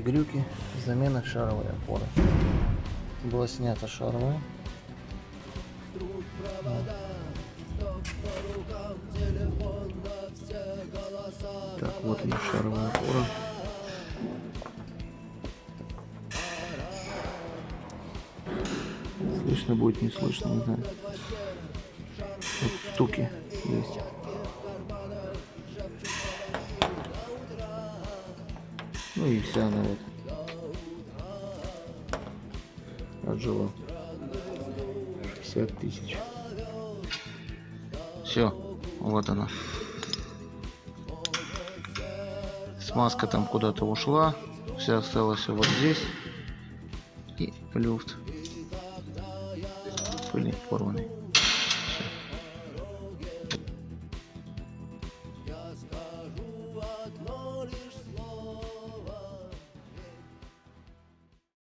глюки, замена шаровой опоры. Была снята шаровая. Так, вот она, шаровая опора. Слышно будет, не слышно, не знаю. Вот стуки есть. Ну и вся она вот отжила 60 тысяч. Все, вот она. Смазка там куда-то ушла, вся осталась вот здесь. И люфт пыльный, порванный.